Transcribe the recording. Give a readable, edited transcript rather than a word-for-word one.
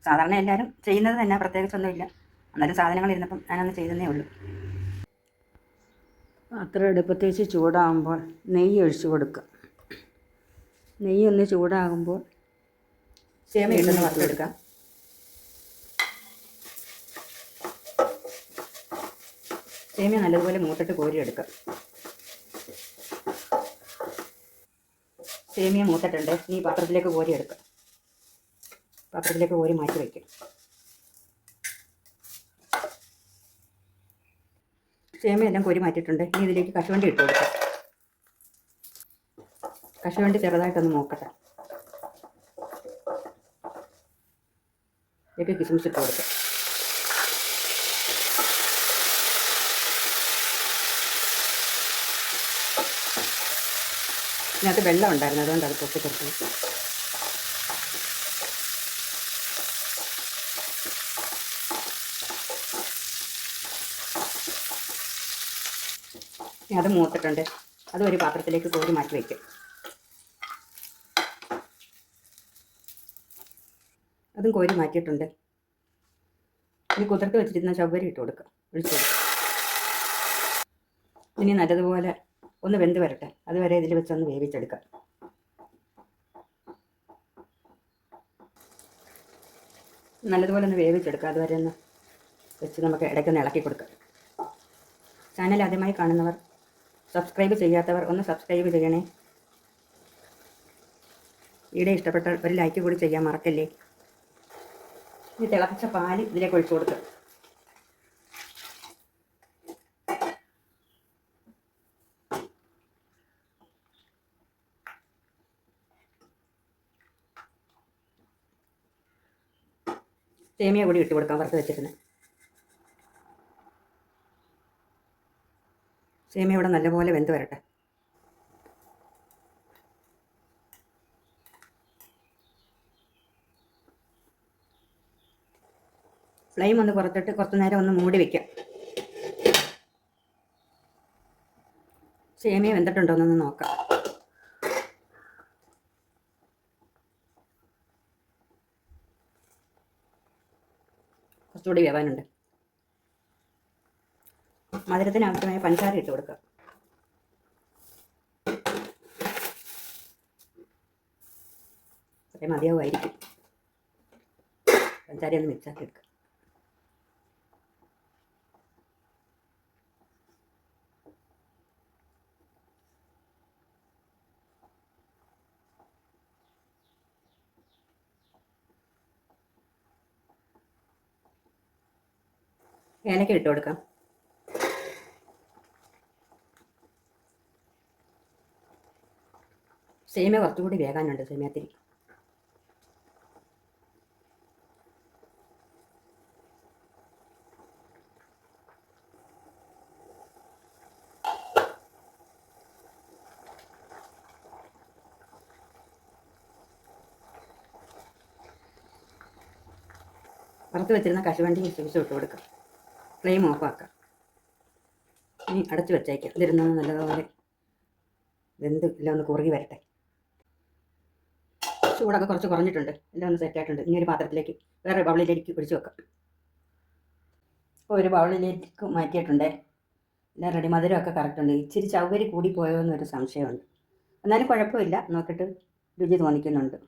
സാധാരണ എല്ലാവരും ചെയ്യുന്നത് തന്നെ, പ്രത്യേകിച്ചൊന്നുമില്ല. എന്നാലും സാധനങ്ങൾ ഇരുന്നപ്പം ഞാനൊന്ന് ചെയ്തതേ ഉള്ളൂ. പാത്രം അടുപ്പത്ത് വെച്ച് ചൂടാകുമ്പോൾ നെയ്യ് ഒഴിച്ച് കൊടുക്കുക. നെയ്യ് ഒന്ന് ചൂടാകുമ്പോൾ സേമിയ ഇട്ടൊന്ന് വറുത്തെടുക്കാം. സേമിയ നല്ലതുപോലെ മൂത്തിട്ട് കോരിയെടുക്കുക. സേമിയ മൂത്തിട്ടുണ്ട്. ഈ പാത്രത്തിലേക്ക് കോരിയെടുക്കുക. പാത്രത്തിലേക്ക് കോരി മാറ്റി വയ്ക്കും. സേമിയ എല്ലാം കോരി മാറ്റിയിട്ടുണ്ട്. ഇനി ഇതിലേക്ക് കശുവണ്ടി ഇട്ട് കൊടുക്കാം. കശുവണ്ടി ചെറുതായിട്ടൊന്ന് നോക്കട്ടെ. ഇതിലേക്ക് കിസ്മിസ് ഇട്ട് കൊടുക്കാം. ഇതിനകത്ത് വെള്ളം ഉണ്ടായിരുന്നു, അതുകൊണ്ട് അത് പൊട്ടിത്തെറിച്ചു. അത് മൂത്തിട്ടുണ്ട്. അതും ഒരു പാത്രത്തിലേക്ക് കോരി മാറ്റി വയ്ക്കും. അതും കോരി മാറ്റിയിട്ടുണ്ട്. ഇനി കുതിർത്ത് വെച്ചിരുന്ന ചവ്വരി ഇട്ട് കൊടുക്കുക. ഒഴിച്ചു കൊടുക്കുക. ഇനി നല്ലതുപോലെ ഒന്ന് വെന്ത് വരട്ടെ. അതുവരെ ഇതിൽ വെച്ചൊന്ന് വേവിച്ചെടുക്കാം. നല്ലതുപോലെ ഒന്ന് വേവിച്ചെടുക്കുക. അതുവരെ ഒന്ന് വെച്ച് നമുക്ക് ഇടയ്ക്കൊന്ന് ഇളക്കി കൊടുക്കാം. ചാനൽ ആദ്യമായി കാണുന്നവർ, സബ്സ്ക്രൈബ് ചെയ്യാത്തവർ ഒന്ന് സബ്സ്ക്രൈബ് ചെയ്യണേ. വീഡിയോ ഇഷ്ടപ്പെട്ടാൽ ഒരു ലൈക്ക് കൂടി ചെയ്യാൻ മറക്കല്ലേ. ഇനി തിളപ്പിച്ച പാല് ഇതിലേക്ക് ഒഴിച്ചു കൊടുക്കുക. സേമിയ കൂടി ഇട്ട് കൊടുക്കാം. വറുത്ത് വെച്ചിരുന്നത് സേമിയ ഇവിടെ നല്ലപോലെ വെന്ത് വരട്ടെ. ഫ്ലെയിം ഒന്ന് കുറച്ചിട്ട് കുറച്ച് നേരം ഒന്ന് മൂടി വയ്ക്കാം. സേമിയ വെന്തിട്ടുണ്ടോ എന്നൊന്ന് നോക്കാം. കുറച്ചുകൂടി വേവാനുണ്ട്. മധുരത്തിന് ആവശ്യമായ പഞ്ചസാര ഇട്ട് കൊടുക്കുക. അത്രയും മതിയാവുമായിരിക്കും. പഞ്ചസാര ഒന്ന് മിക്സാക്കി എടുക്കുക. ഏലക്ക ഇട്ട് കൊടുക്കാം. സേമിയ കുറച്ചുകൂടി വേകാനുണ്ട്. സേമിയത്തിരി വറുത്ത് വെച്ചിരുന്ന കശുവണ്ടി കിസ്മിസും ഇട്ട് കൊടുക്കാം. ഫ്ലെയിം ഓഫാക്കാം. ഇനി അടച്ചു വെച്ചേക്കാം. ഇതിരുന്ന് നല്ലതുപോലെ വെന്ത് എല്ലാം ഒന്ന് കുറുകി വരട്ടെ. ചൂടൊക്കെ കുറച്ച് കുറഞ്ഞിട്ടുണ്ട്. എല്ലാം ഒന്ന് സെറ്റായിട്ടുണ്ട്. ഇനി ഒരു പാത്രത്തിലേക്ക് വേറെ ബൗളിലേക്ക് പിടിച്ച് വെക്കാം. ഇപ്പോൾ ഒരു ബൗളിലേക്ക് മാറ്റിയിട്ടുണ്ട്. എല്ലാം റെഡി. മധുരമൊക്കെ കറക്റ്റ് ഉണ്ട്. ഇച്ചിരി ചവ്വരി കൂടി പോയോ എന്നൊരു സംശയമുണ്ട്. എന്നാലും കുഴപ്പമില്ല. നോക്കിയിട്ട് രുചി തോന്നിക്കുന്നുണ്ട്.